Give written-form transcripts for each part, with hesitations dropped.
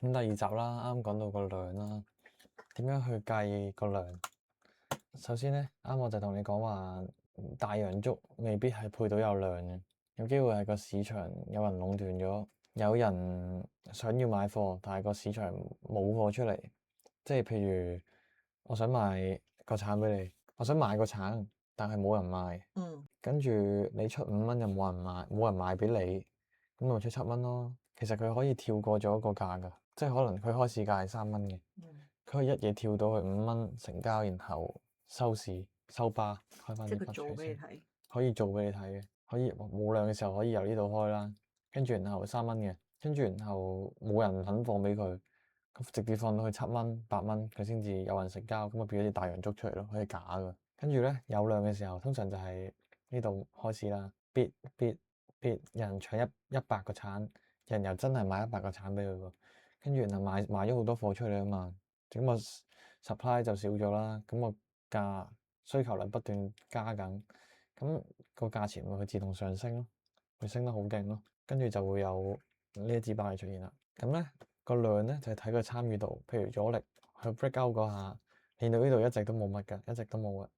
咁第二集啦，啱講到個量啦，點樣去計個量？首先咧，啱我就同你講話，大洋粥未必係配到有量嘅，有機會係個市場有人壟斷咗，有人想要買貨，但係個市場冇貨出嚟。即係譬如我想賣個橙俾你，我想買個橙，但係冇人賣。跟住你出5蚊又冇人買，冇人賣俾你，咁咪出7蚊咯。其實佢可以跳過咗個價㗎，即係可能佢開市價係3蚊嘅，佢可以一嘢跳到去5蚊成交，然後收市收巴開翻啲筆出先，可以做俾你睇嘅，可以冇量嘅時候可以由呢度開啦，跟住然後3蚊嘅，跟住然後冇人肯放俾佢，咁直接放到去7蚊8蚊，佢先至有人成交，咁啊變咗啲大洋粥出嚟咯，可以假㗎。跟住咧有量嘅時候，通常就係呢度開始啦，bid，有人搶100個橙，人又真係買100個橙俾佢喎，跟住然後賣咗好多貨出嚟啊嘛，咁個 supply 就少咗啦，咁個價需求量不斷加緊，咁個價錢會自動上升咯，會升得好勁咯，跟住就會有呢一支巴嚟出現啦。咁咧個量咧就係睇佢參與度，譬如阻力去 break out 嗰下，見到呢度一直都冇乜㗎，一直都冇嘅。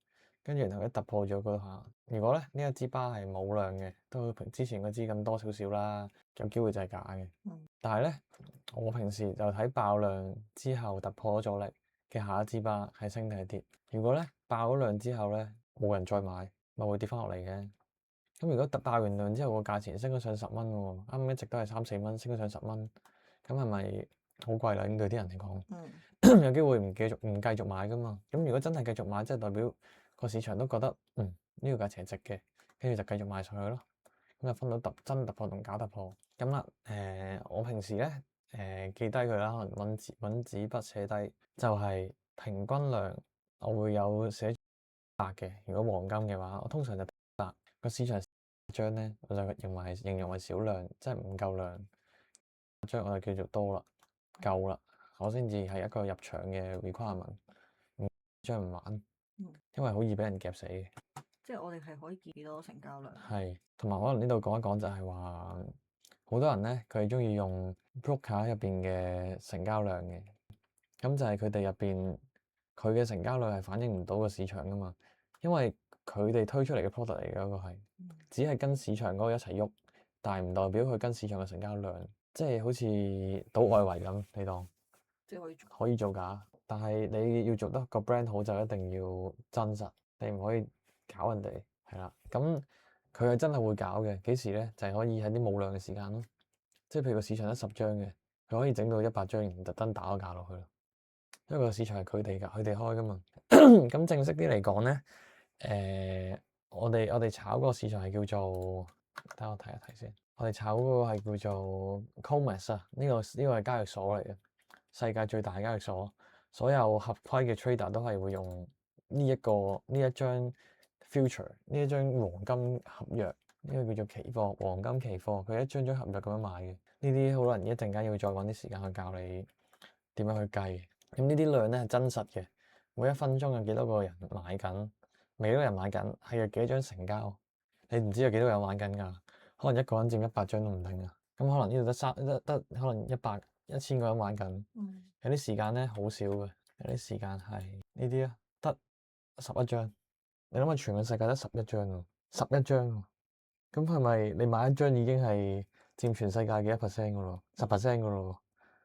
跟住然後一突破咗嗰下，如果咧呢一支巴係冇量嘅，都平之前嗰支咁多少少啦，有機會就係假嘅。但係咧，我平時就睇爆量之後突破咗阻力嘅下一支巴係升定係跌。如果咧爆咗量之後咧冇人再買，咪會跌翻落嚟嘅。咁如果爆完量之後個價錢升咗上10蚊喎，啱啱一直都係3、4蚊，升咗上10蚊，咁係咪好貴啦？應對啲人嚟講，有機會唔繼續買噶嘛？咁如果真係繼續買，即係代表個市場都覺得呢個價錢係值嘅，跟住就繼續買上去咯。咁就分到真突破同假突破。咁啦，我平時咧記低佢啦，可能揾紙筆寫低，就係平均量我會有寫100嘅。如果黃金嘅話，我通常就100個市場張咧，我就形容為少量，即係唔夠量。張我就叫做多啦，夠啦，我先至係一個入場嘅 requirement。張唔玩，因為好易俾人夾死嘅。即係我哋係可以幾多成交量？係，同埋可能呢度講一講就係話，好多人咧佢係中意用 broker 入邊嘅成交量嘅，咁就係佢哋入邊佢嘅成交量係反映唔到個市場噶嘛，因為佢哋推出嚟嘅 product 嚟嘅嗰個係，只係跟市場嗰個一齊喐，但係唔代表佢跟市場嘅成交量，即係好似賭外圍咁，你當即係可以做假，但係你要做得個 brand 好就一定要真實，你唔可以搞人哋，係啦。咁佢係真係會搞嘅，幾時咧？就係可以喺啲冇量嘅時間咯，即係譬如個市場得10張嘅，佢可以整到100張，然後特登打個價落去咯。因為個市場係佢哋㗎，佢哋開㗎嘛。咁正式啲嚟講咧，我哋炒嗰個市場係叫做，等我睇一睇先。我哋炒嗰個係叫做 COMEX 啊，呢個係交易所嚟嘅。世界最大交易所，所有合規嘅 trader 都係會用呢一張 future 呢一張黃金合約，呢個叫做期貨，黃金期貨，佢一張合約咁樣買嘅。呢啲可能一陣間要再揾啲時間去教你點樣去計。咁呢啲量咧係真實嘅，每1分鐘有幾多個人買緊，未多人買緊，係有幾多張成交，你唔知有幾多人玩緊㗎，可能一個人佔100張都唔定㗎。咁可能呢度得可能1000個人玩緊，有啲時間咧好少嘅，有啲時間係呢啲啊，得11張。你諗下，全個世界得11張喎，11張喎，咁係咪你買一張已經係佔全世界嘅1% 㗎咯，10% 㗎咯？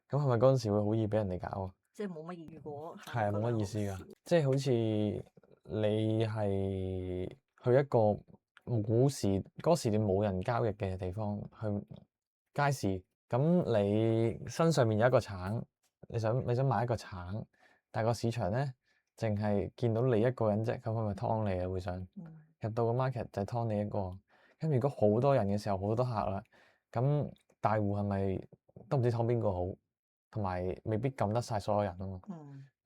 咁係咪嗰陣時會好易俾人哋搞啊？即係冇乜意，如果係啊，冇乜意思㗎，即係好似你係去一個冇嗰個時段冇人交易嘅地方，去街市，咁你身上面有一個橙，你想買一個橙，但係個市場咧淨係見到你一個人啫，咁佢咪劏你啊？會想入到個 market 就係劏你一個，咁如果好多人嘅時候，好多客啦，咁大戶係咪都唔知劏邊個好？同埋未必撳得晒所有人啊嘛，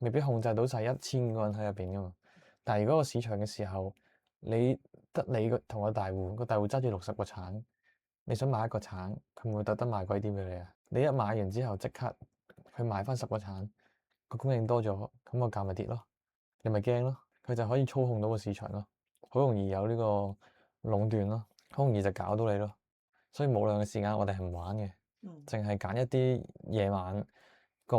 未必控制到晒1000個人喺入邊噶嘛。但係如果個市場嘅時候，你得你同個大戶揸住60個橙，你想買一個橙，佢會唔會特登賣貴啲俾你啊？你一買完之後即刻去買翻10個橙，個供應多咗，咁個價咪跌咯，你咪驚咯。佢就可以操控到個市場咯，好容易有呢個壟斷咯，好容易就搞到你咯。所以冇量嘅時間我哋係唔玩嘅，淨係揀一啲夜晚個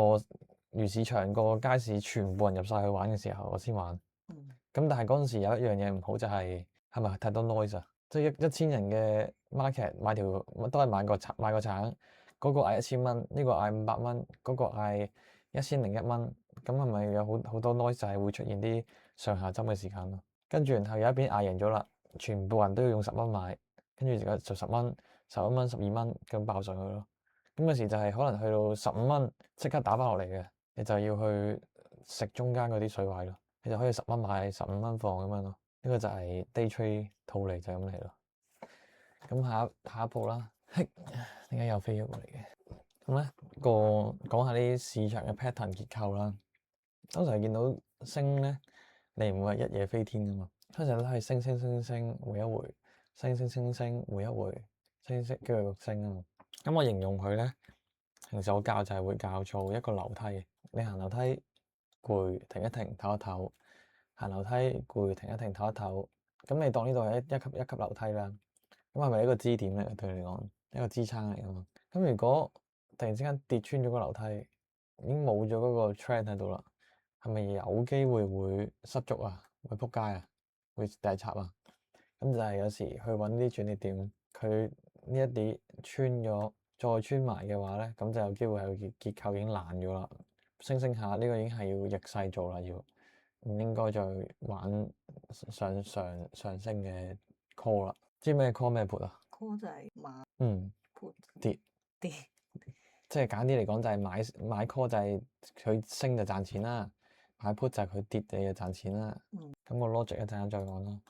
魚市場個街市全部人入晒去玩嘅時候，我先玩。嗯。咁但係嗰陣時有一樣嘢唔好就係咪太多 noise 啊？即係一千人嘅 market 買條都係買個橙，嗰個嗌1000蚊，呢個嗌500蚊，嗰個嗌1001蚊，咁係咪有好多 noise 就係會出現啲上下針嘅時間咯？跟住然後有一邊嗌贏咗啦，全部人都要用10蚊買，跟住就10蚊、11蚊、12蚊咁爆上去咯。咁有時就係可能去到15蚊即刻打翻落嚟嘅，你就要去食中間嗰啲水位咯。你就可以10蚊買15蚊放咁樣咯。呢個就係 day trade 套嚟就係咁嚟咯。咁下一步啦，嘿，點解又飛咗過嚟嘅？咁咧講下啲市場嘅 pattern 結構啦。通常見到升咧，你唔會係一夜飛天噶嘛，通常都係升回一回，升回一回，升跟住升啊嘛。咁我形容佢咧，平時我教就係會教做一個樓梯。你行樓梯攰，停一停，唞一唞。行樓梯攰，停一停，唞一唞。咁你當呢度係一級樓梯啦。咁係咪一個支點嚟？對你嚟講，一個支撐嚟噶嘛。咁如果突然之間跌穿咗個樓梯，已經冇咗嗰個 trend 喺度啦，係咪有機會會失足啊？會仆街啊？會大插啊？咁就係有時去揾啲轉捩點，佢呢一啲穿咗，再穿埋嘅話咧，咁就有機會係個結構已經爛咗啦。升下呢個已經係要逆勢做啦，要唔應該再玩上升嘅 call 啦。知咩 call 咩 put 啊 call 就係買？put 跌，跌，即係簡啲嚟講就係買 call 就係佢升就賺錢啦，買 put 就係佢跌你就賺錢啦。咁個 logic 一陣間再講啦。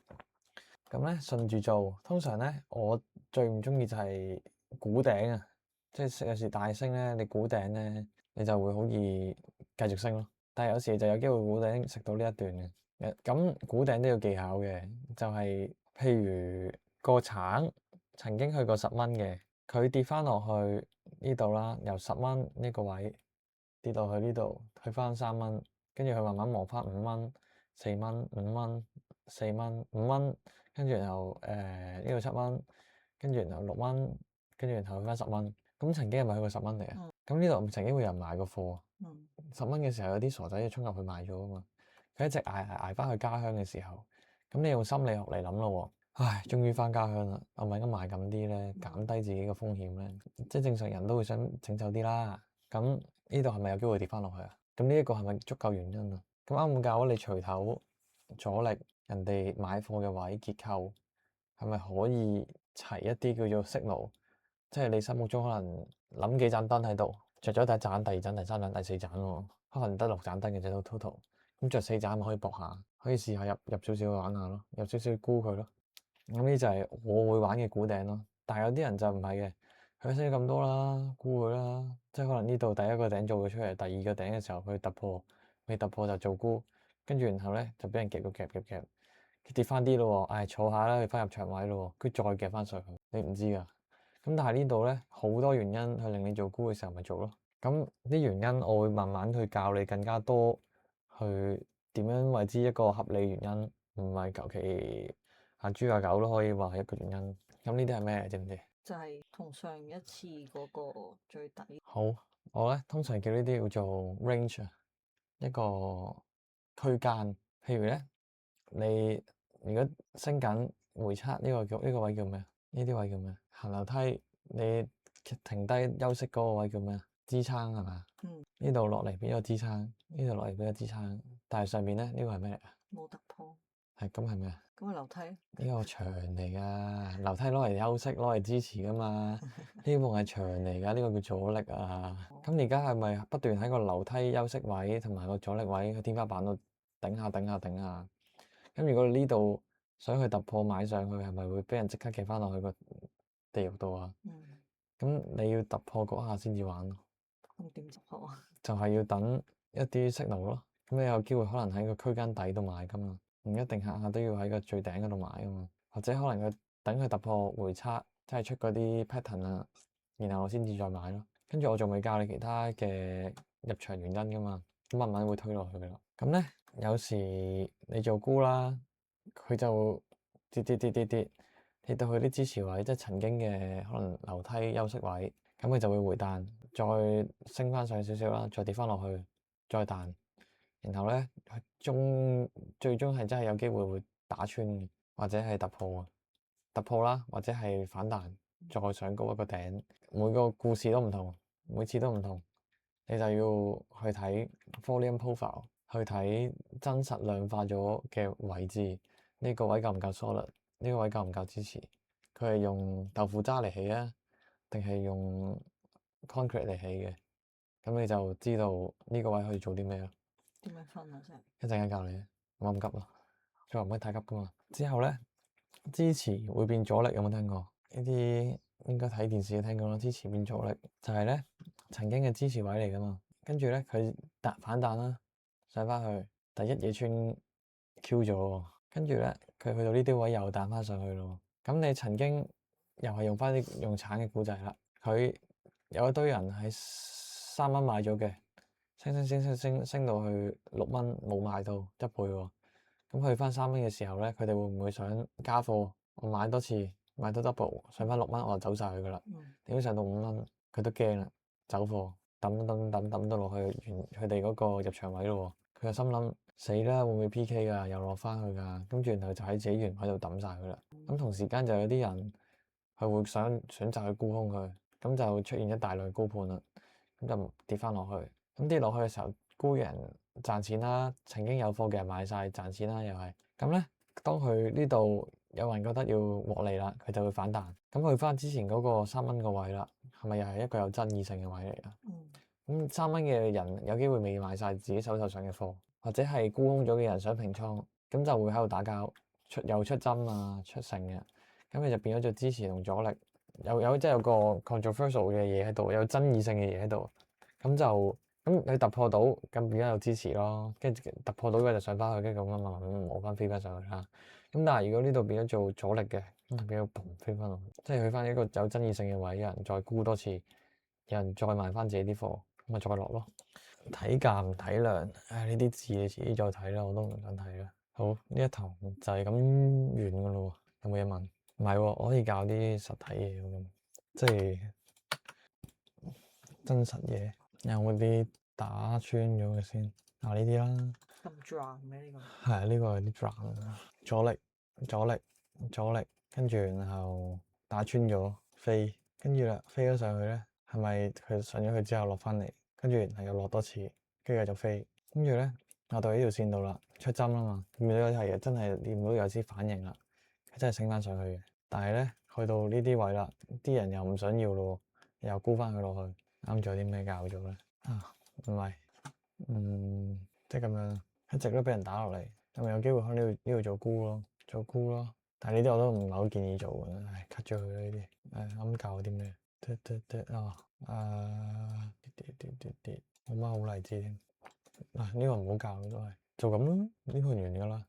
咁咧順住做，通常咧我最唔中意就係估頂啊，即係有時大升咧，你估頂咧，你就會好易繼續升咯。但係有時就有機會估頂食到呢一段嘅。咁估頂都要技巧嘅，就係譬如個橙曾經去過10蚊嘅，佢跌翻落去呢度啦，由10蚊呢個位跌落去呢度，去翻3蚊，跟住佢慢慢磨翻5蚊、4蚊、5蚊、4蚊、5蚊，跟住然後呢度7蚊，跟住然後6蚊，跟住然後去翻10蚊。咁曾經係咪去過10蚊嚟啊？咁呢度曾經會有人買過貨。10蚊嘅時候有啲傻仔就衝入去買咗啊嘛。佢一直捱翻去家鄉嘅時候，咁你用心理學嚟諗咯喎，唉，終於翻家鄉啦，我咪應該買咁啲咧，減低自己嘅風險咧，即係正常人都會想整走啲啦。咁呢度係咪有機會跌翻落去啊？咁呢一個係咪足夠原因啊？咁啱唔教你錘頭阻力，人哋買貨嘅位結構係咪可以齊一啲叫做 signal？即係你心目中可能諗幾盞燈喺度，着咗第一盞、第二盞、第三盞、第四盞喎，可能得6盞燈嘅啫都 total。咁着4盞咪可以搏下，可以試下入少少玩下咯，入少少沽佢咯。咁呢就係我會玩嘅估頂咯。但係有啲人就唔係嘅，佢升咗咁多啦，沽佢啦。即係可能呢度第一個頂做咗出嚟，第二個頂嘅時候佢突破，未突破就做沽，跟住然後咧就俾人夾到夾，跌翻啲咯喎，唉坐下啦，去翻入場位咯喎，跟住再夾翻上去，你唔知㗎。咁但係呢度咧好多原因去令你做沽嘅時候咪做咯。咁啲原因我會慢慢去教你更加多。去點樣為之一個合理原因，唔係求其阿豬阿狗都可以話係一個原因。咁呢啲係咩？知唔知？就係同上一次嗰個最底。好，我咧通常叫呢啲叫做 range 啊，一個區間。譬如咧，你如果升緊回測呢個位叫咩？呢啲位叫咩？行樓梯你停低休息嗰個位叫咩？支撐係嘛？呢度落嚟俾個支撐，呢度落嚟俾個支撐，但係上面咧呢個係咩嚟啊？冇突破。係咁係咩啊？咁係樓梯。呢個牆嚟噶，樓梯攞嚟休息，攞嚟支持噶嘛。呢部係牆嚟噶，呢個叫阻力啊。咁而家係咪不斷喺個樓梯休息位同埋個阻力位個天花板度頂下？咁如果呢度想去突破買上去，係咪會俾人即刻企翻落去個地獄度啊？咁你要突破嗰下先至玩咯。咁點突破啊？就係要等一啲 signal 咯。咁你有機會可能喺個區間底度買噶嘛，唔一定下下都要喺個最頂嗰度買噶嘛。或者可能佢等佢突破回測，即係出嗰啲 pattern 啊，然後我先至再買咯。跟住我仲未教你其他嘅入場原因噶嘛，咁慢慢會推落去噶啦。咁咧有時你做沽啦，佢就跌到去啲支持位，即係曾經嘅可能樓梯休息位，咁佢就會回彈再升翻上少少啦，再跌翻落去，再彈，然後咧最終係真係有機會會打穿嘅，或者係突破啦，或者係反彈再上高一個頂。每個故事都唔同，每次都唔同，你就要去睇 volume profile，去睇真實量化咗嘅位置，呢個位夠唔夠 solid，呢個位夠唔夠支持？佢係用豆腐渣嚟起啊，定係用 concrete 嚟起嘅？咁你就知道呢個位可以做啲咩咯。點樣分啊？真係一陣間教你，冇咁急咯，再唔可以太急噶嘛。之後咧，支持會變阻力，有冇聽過？呢啲應該睇電視都聽過啦。支持變阻力就係咧曾經嘅支持位嚟噶嘛，跟住咧佢反彈啦，上翻去第一嘢穿 Q 咗，跟住咧佢去到呢啲位又彈翻上去咯。咁你曾經又係用翻啲用橙嘅故仔啦，佢有一堆人喺3蚊買咗嘅，升到去6蚊冇買到1倍喎。咁去翻3蚊嘅時候咧，佢哋會唔會想加貨？我買多次，買多 double，上翻6蚊我就走晒佢噶啦。點知上到5蚊，佢都驚啦，走貨抌到落去佢哋嗰個入場位咯。佢就心諗死啦，會唔會 PK 㗎？又落翻去㗎。跟住然後就喺自己原位度抌晒佢啦。咁同時間就有啲人係會選擇去沽空佢，咁就出現一大類高盤啦。咁就跌翻落去，咁跌落去嘅時候，沽嘅人賺錢啦，曾經有貨嘅人買晒賺錢啦，又係咁咧。當佢呢度有人覺得要獲利啦，佢就會反彈，咁去翻之前嗰個3蚊個位啦，係咪又係一個有爭議性嘅位嚟啊？咁3蚊嘅人有機會未賣晒自己手頭上嘅貨，或者係沽空咗嘅人想平倉，咁就會喺度打交，又出針啊，出成嘅，咁你就變咗做支持同阻力，即係有個 controversial 嘅嘢喺度，有爭議性嘅嘢喺度，咁你突破到，咁變咗有支持咯，跟住突破到嘅就上翻去，跟住咁慢慢磨翻飛翻上去啦。咁但係如果呢度變咗做阻力嘅，咁變咗嘭飛翻落去，即係去翻一個有爭議性嘅位，有人再沽多次，有人再賣翻自己啲貨，咁咪再落咯。睇價唔睇量，唉，呢啲字你自己再睇啦，我都唔想睇啦。好，呢一堂就係咁完噶咯喎，有冇嘢問？唔係喎，我可以教啲實體嘢咁，即係真實嘢。有冇啲打穿咗嘅先？呢啲啦。咁 drum 咩呢個？係啊，呢個有啲 drum，阻力，跟住然後打穿咗飛，跟住啦飛咗上去咧，係咪佢上咗去之後落翻嚟，跟住然後又落多次，跟住繼續飛，跟住咧我到呢條線度啦，出針啦嘛，見到係真係見到有啲反應啦，佢真係升翻上去嘅。但係咧去到呢啲位啦，啲人又唔想要咯，又沽翻佢落去。啱咗啲咩教咗咧？啊，唔係，即係咁樣，一直都俾人打落嚟，咁咪有機會喺呢度做沽咯。但係呢啲我都唔係好建議做嘅，唉，cut 咗佢啦呢啲。啱教啲咩？跌，冇乜好例子添。嗱，呢個唔好教都係做咁咯，呢個完㗎啦。